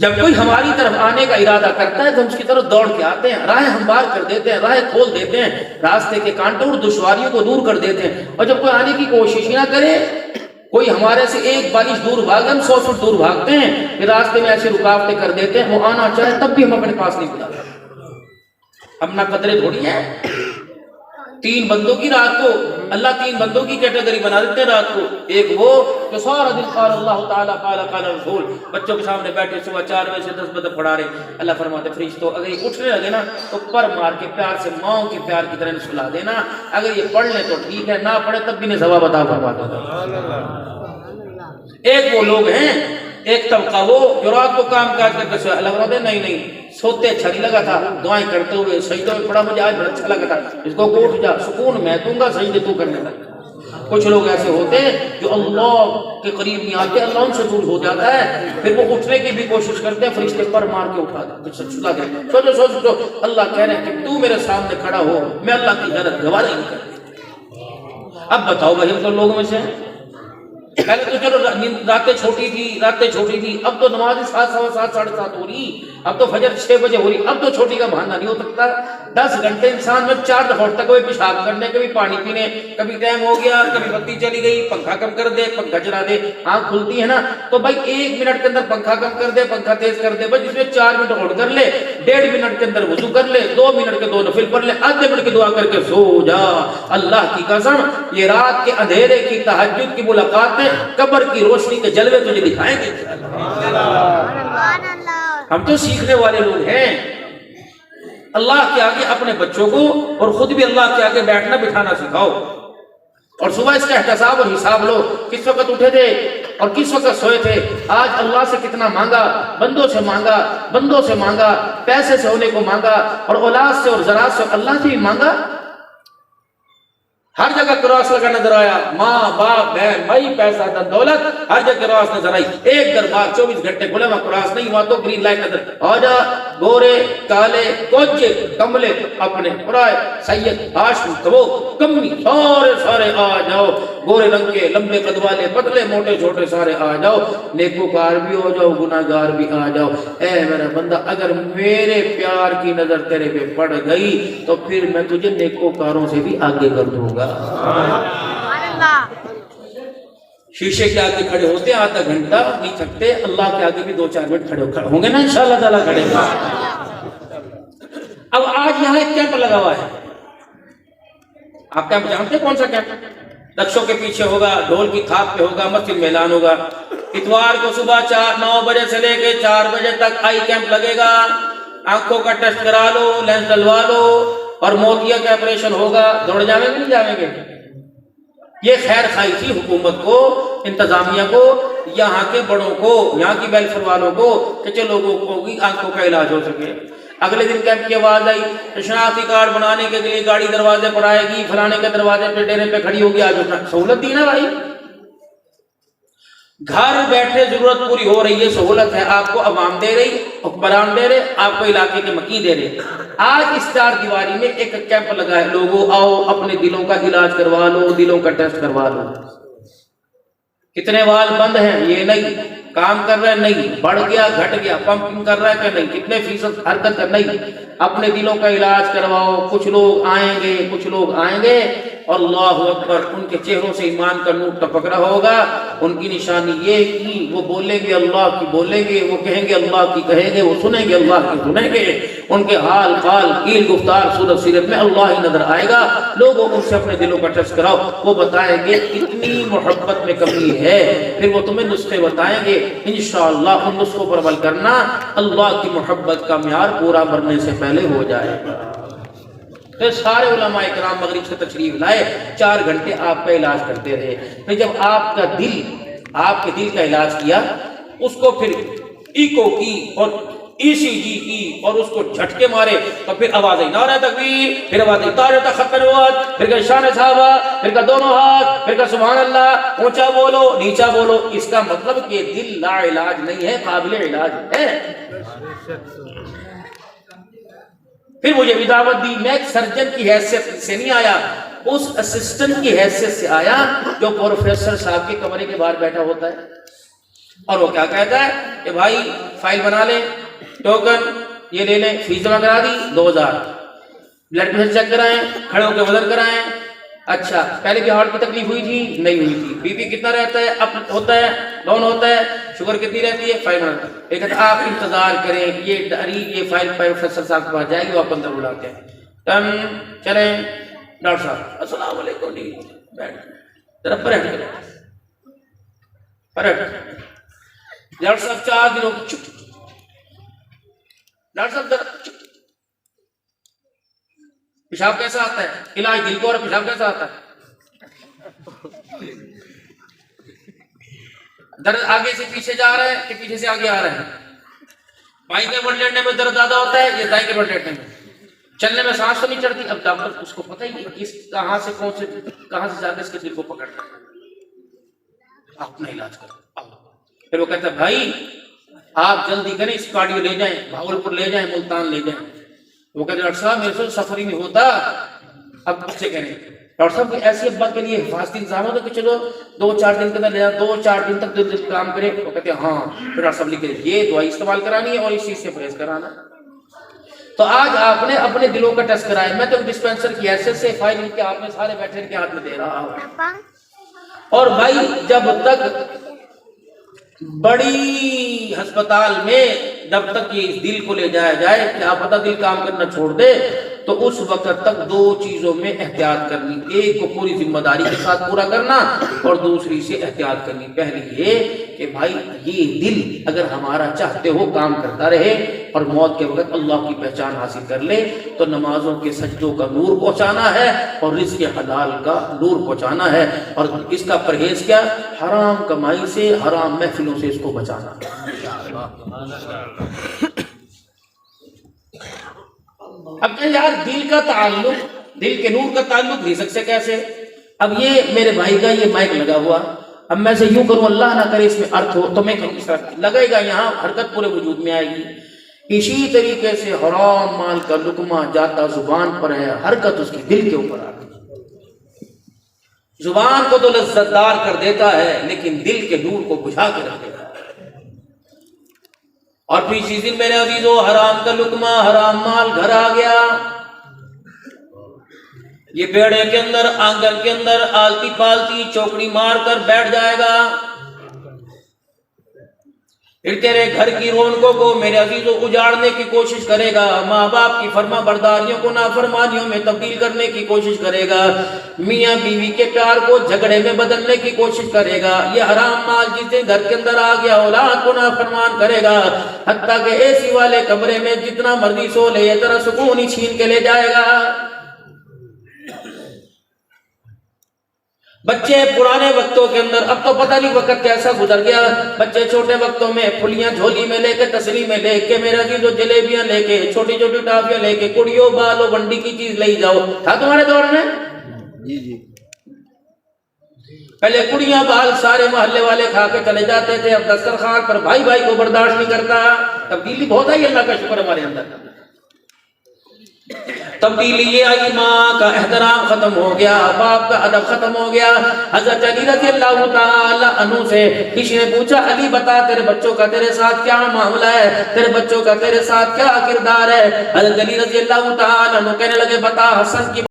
جب کوئی ہماری طرف آنے کا ارادہ کرتا ہے تو ہم اس کی طرف دوڑ کے آتے ہیں، راہیں ہموار کر دیتے ہیں، راہیں کھول دیتے ہیں، راستے کے کانٹوں اور دشواریوں کو دور کر دیتے ہیں۔ اور جب کوئی آنے کی کوشش نہ کرے، کوئی ہمارے سے ایک بالش دور بھاگے، ہم 100 فٹ دور بھاگتے ہیں، پھر راستے میں ایسی رکاوٹیں کر دیتے ہیں، وہ آنا چاہے تب بھی ہم اپنے پاس نہیں بلاتے۔ اپنا قدرے تھوڑی ہے۔ 3 بندوں کی رات کو اللہ 3 بندوں کی کیٹیگری بنا دیتے ہیں رات کو۔ ایک وہ جو سارا دن قال اللہ تعالیٰ قال قال رسول، بچوں کے سامنے بیٹھے صبح 4 بجے سے 10 بجے پڑھا رہے، اللہ فرماتے فرشتوں اگر یہ اٹھنے لگے نا تو پر مار کے پیار سے ماؤں کے پیار کی طرح سلا دینا، اگر یہ پڑھ لیں تو ٹھیک ہے، نہ پڑھے تب بھی نے ثواب عطا فرما دینا۔ ایک وہ لوگ ہیں، ایک طبقہ وہ جو رات کو کام کاج کرتے سوئے، اللہ فرماتے نہیں سوتے اچھا نہیں لگا تھا، دعائیں کرتے ہوئے سجدوں میں پڑا مجھے آج بڑا اچھا لگا تھا، اس کو اٹھ جا، سکون میں دوں گا، سجدے تو کرنے لگا۔ کچھ لوگ ایسے ہوتے ہیں جو اللہ کے قریب نہیں آتے، اللہ ان سے دور ہو جاتا ہے، پھر وہ اٹھنے کی بھی کوشش کرتے ہیں، فرشتے پر مار کے اٹھا دیتے، سلا دیتے۔ سوچو اللہ کہہ رہے ہیں کہ تو میرے سامنے کھڑا ہو، میں اللہ کی غیرت گوارا نہیں کرتی۔ اب بتاؤ بھائی ہم تو لوگوں میں سے پہلے تو چلو راتیں چھوٹی تھی، اب تو نماز 7 سوا 7 ساڑھے 7 ہو رہی، اب تو فجر 6 بجے ہو رہی، اب تو چھوٹی کا بہانہ نہیں ہو سکتا۔ 10 گھنٹے انسان میں 4 دفعہ اٹھتا، کبھی پیشاب کرنے، کبھی پانی پینے، کبھی ٹائم ہو گیا، کبھی بتی چلی گئی، پنکھا کم کر دے، پنکھا چلا دے، آنکھ کھلتی ہے نا تو بھائی 1 منٹ کے اندر پنکھا کم کر دے، پنکھا تیز کر دے، بس جس میں 4 منٹ ہوڑ کر لے، 1.5 منٹ کے اندر وضو کر لے، 2 منٹ کے 2 نفل پڑھ لے، آدھے منٹ کی دعا کر کے سو جا۔ اللہ کی قسم یہ رات کے اندھیرے کی تہجد کی ملاقاتیں قبر کی روشنی کے جلوے تجھے دکھائیں گے۔ ہم تو سیکھنے والے لوگ ہیں۔ اللہ کے آگے اپنے بچوں کو اور خود بھی اللہ کے آگے بیٹھنا بٹھانا سکھاؤ، اور صبح اس کا احتساب اور حساب لو، کس وقت اٹھے تھے اور کس وقت سوئے تھے، آج اللہ سے کتنا مانگا، بندوں سے مانگا، پیسے سے ہونے کو مانگا، اور اولاد سے اور زراعت سے، اللہ سے بھی مانگا۔ ہر جگہ کراس لگا نظر آیا، ماں باپ بہن بھائی پیسہ دولت، ہر جگہ کراس نظر آئی، ایک دربار 24 گھنٹے کھلا ہوا، کراس نہیں ہوا تو گرین لائٹ نظر آ جا، گورے کالے کوچے کملے اپنے پرائے سید ہاشم کبو کمی سارے آ جاؤ، گورے رنگ کے لمبے قد والے پتلے موٹے چھوٹے سارے آ جاؤ، نیکوکار بھی ہو جاؤ گناہ گار بھی آ جاؤ۔ اے میرا بندہ اگر میرے پیار کی نظر تیرے پہ پڑ گئی تو پھر میں تجھے نیکوکاروں سے بھی آگے کر دوں گا۔ شیشے کے آگے کھڑے ہوتے آدھا گھنٹہ نہیں تھکتے، اللہ کے آگے بھی 2-4 منٹ کھڑے ہوں گے نا انشاءاللہ تعالیٰ کھڑے گا۔ اب آج یہاں ایک کیمپ لگا ہوا ہے، آپ کیمپ جانتے کون سا کیمپ؟ رکشوں کے پیچھے ہوگا، ڈھول کی تھاپ پہ ہوگا، مسجد میں اعلان ہوگا، اتوار کو صبح 9 بجے سے لے کے 4 بجے تک آئی کیمپ لگے گا، آنکھوں کا ٹیسٹ کرا لو، لینس ڈلوا لو، اور موتیا کا آپریشن ہوگا۔ دوڑ جاویں گے نہیں جاویں گے؟ یہ خیر خواہی تھی حکومت کو، انتظامیہ کو، یہاں کے بڑوں کو، یہاں کی ویلفیئر والوں کو کہ چلو لوگوں کو آنکھوں کا علاج ہو سکے۔ اگلے دن کیمپ کی آواز آئی، شناختی کارڈ بنانے کے لیے گاڑی دروازے پر آئے گی، فلانے کے دروازے پہ ڈیرے پہ کھڑی ہوگی، آج سہولت دی نا بھائی، گھر بیٹھے ضرورت پوری ہو رہی ہے، سہولت ہے آپ کو، عوام دے رہی، حکمران دے رہے، آپ کو علاقے کے مکی دے رہے۔ آج اس 4 دیواری میں ایک کیمپ لگا ہے، لوگوں آؤ اپنے دلوں کا علاج کروا لو، دلوں کا ٹیسٹ کروا لو۔ کتنے وال بند ہیں یہ نہیں، کام کر رہے نہیں، بڑھ گیا گھٹ گیا، پمپنگ کر رہا ہے کہ نہیں، کتنے فیصد حرکت کر نہیں، اپنے دلوں کا علاج کرواؤ۔ کچھ لوگ آئیں گے اور اللہ اکبر، ان کے چہروں سے ایمان کا نور ٹپک رہا ہوگا، ان کی نشانی یہ کہ وہ بولیں گے اللہ کی بولیں گے، وہ کہیں گے اللہ کی کہیں گے، وہ سنیں گے اللہ کی سنیں گے، ان کے حال قال قیل گفتار صورت سیرت میں اللہ ہی نظر آئے گا۔ لوگوں ان سے اپنے دلوں کا ٹیسٹ کراؤ، وہ بتائیں گے کتنی محبت میں کمی ہے، پھر وہ تمہیں نسخے بتائیں گے، انشاءاللہ ان نسخوں پر عمل کرنا، اللہ کی محبت کا معیار پورا مرنے سے پہلے ہو جائے گا۔ پھر سارے علماء کرام مغرب سے تشریف لائے، 4 گھنٹے آپ کا علاج کرتے رہے۔ پھر جب آپ کے دل کا علاج کیا، اس کو پھر ایکو کی اور ECG کی اور اس کو جھٹکے مارے، تو پھر آواز آئی نعرہ تکبیر، پھر آواز آئی تارے تخت نبوت، پھر کہ شان صحابہ، پھر کہ دونوں ہاتھ، پھر کہ سبحان اللہ، اونچا بولو نیچا بولو۔ اس کا مطلب کہ دل لا علاج نہیں ہے، قابل علاج ہے۔ پھر مجھے بھی دعوت دی، میں ایک سرجن کی حیثیت سے نہیں آیا، اس اسسٹنٹ کی حیثیت سے آیا جو پروفیسر صاحب کے کمرے کے باہر بیٹھا ہوتا ہے، اور وہ کیا کہتا ہے کہ بھائی فائل بنا لیں، ٹوکن یہ لے لیں، فیس جمع کرا دی 2000، بلڈ پریشر چیک کرائیں، کھڑے ہو کے وزن کرائیں، اچھا پہلے بھی ہارٹ کی تکلیف ہوئی تھی؟ نہیں ہوئی تھی، بی پی کتنا رہتا ہے؟ اپ ہوتا ہے ڈاؤن ہوتا ہے، شوگر کتنی رہتی ہے؟ 500۔ لیکن آپ انتظار کریں، یہ فائل پروفیسر صاحب کے پاس جائے گی، وہ آپ اندر بلاتے ہیں، چلیں ڈاکٹر صاحب السلام علیکم، بیٹھ ذرا پلٹ کریں، پلٹ ڈاکٹر صاحب 4 دنوں کی چھٹی، ڈاکٹر صاحب ذرا پیشاب کیسا آتا ہے؟ علاج دل کو، اور پیشاب کیسا آتا ہے؟ درد آگے سے پیچھے جا رہا ہے کہ پیچھے سے آگے آ رہا ہے؟ بائیں کے بڑھ لیٹنے میں درد زیادہ ہوتا ہے یا دائیں کے بڑھ لیٹنے میں؟ چلنے میں سانس تو نہیں چڑھتی؟ اب ڈاکٹر اس کو پتہ ہی نہیں کہاں سے جا کے اس کے دل کو پکڑنا ہے، آپ اپنا علاج کرو۔ پھر وہ کہتا ہے بھائی آپ جلدی کریں، اس کارڈیو لے جائیں، بھاگلپور لے جائیں، ملتان لے جائیں۔ وہ کہتے ہیں ڈاکٹر صاحب میرے سے سفر ہی نہیں ہوتا، اب بچے کہیں ڈاکٹر صاحب کوئی ایسی ابا کے لیے حفاظتی انتظام ہوتا کہ چلو 2-4 دن کے اندر لے جاؤ، 2-4 دن تک دل کام کرے؟ وہ کہتے ہیں ہاں۔ پھر ڈاکٹر صاحب لکھ کے یہ دوائی استعمال کرانی ہے اور اس چیز سے پرہیز کرانا۔ تو آج آپ نے اپنے دلوں کا ٹیسٹ کرایا، میں تو ڈسپینسر کی حیثیت سے فائل ان کے ہاتھ میں سارے بیٹھے کے ہاتھ میں دے رہا ہوں۔ اور بھائی جب تک بڑی ہسپتال میں جب تک یہ دل کو لے جایا جائے، کیا پتہ دل کام کرنا چھوڑ دے، تو اس وقت تک 2 چیزوں میں احتیاط کرنی، ایک کو پوری ذمہ داری کے ساتھ پورا کرنا اور دوسری سے احتیاط کرنی۔ پہلی یہ کہ بھائی یہ دل اگر ہمارا چاہتے ہو کام کرتا رہے اور موت کے وقت اللہ کی پہچان حاصل کر لے، تو نمازوں کے سجدوں کا نور پہنچانا ہے اور رزق حلال کا نور پہنچانا ہے، اور اس کا پرہیز کیا؟ حرام کمائی سے، حرام محفلوں سے اس کو بچانا۔ اب کہ یار دل کا تعلق، دل کے نور کا تعلق رزق سے کیسے؟ اب یہ میرے بھائی کا یہ مائک لگا ہوا، اب میں سے یوں کروں اللہ نہ کرے اس میں ارتھ ہو تو میں کروں اس طرح لگے گا، یہاں حرکت پورے وجود میں آئے گی۔ اسی طریقے سے حرام مال کا لقمہ جاتا زبان پر ہے، حرکت اس کی دل کے اوپر آ گئی۔ زبان کو تو لذت دار کر دیتا ہے لیکن دل کے نور کو بجھا کے رکھ دیتا ہے۔ اور پھر اسی دن میرے عزیزو حرام کا لقمہ، حرام مال گھر آ گیا، یہ بیڑے کے اندر، آنگن کے اندر آلتی پالتی چوکڑی مار کر بیٹھ جائے گا، پھر تیرے گھر کی رونقوں کو میرے عزیزو اجاڑنے کی کوشش کرے گا، ماں باپ کی فرما برداریوں کو نافرمانیوں میں تبدیل کرنے کی کوشش کرے گا، میاں بیوی کے پیار کو جھگڑے میں بدلنے کی کوشش کرے گا۔ یہ حرام مال جس دن گھر کے اندر آ گیا اولاد کو نافرمان کرے گا، حتیٰ کہ اے سی والے کمرے میں جتنا مرضی سو لے یہ طرح سکون ہی چھین کے لے جائے گا۔ بچے پرانے وقتوں کے اندر، اب تو پتہ نہیں وقت کیسا گزر گیا، بچے چھوٹے وقتوں میں پھلیاں جھولی میں لے کے، تسلی میں لے کے، میرے عزیزو جلیبیاں لے کے، چھوٹی چھوٹی ٹافیاں لے کے، کڑیوں بالو بنڈی کی چیز لے جاؤ، تھا تمہارے دور میں؟ جی پہلے کڑیاں بال سارے محلے والے کھا کے چلے جاتے تھے، اب دسترخوان پر بھائی بھائی کو برداشت نہیں کرتا۔ تبدیلی بہت آئی، اللہ کا شکر ہمارے اندر۔ تبدیلی یہ آئی، ماں کا احترام ختم ہو گیا، باپ کا ادب ختم ہو گیا۔ حضرت علی رضی اللہ تعالی عنہ سے کسی نے پوچھا علی بتا تیرے بچوں کا تیرے ساتھ کیا معاملہ ہے، تیرے بچوں کا تیرے ساتھ کیا کردار ہے؟ حضرت علی رضی اللہ تعالی عنہ کہنے لگے بتا حسن کی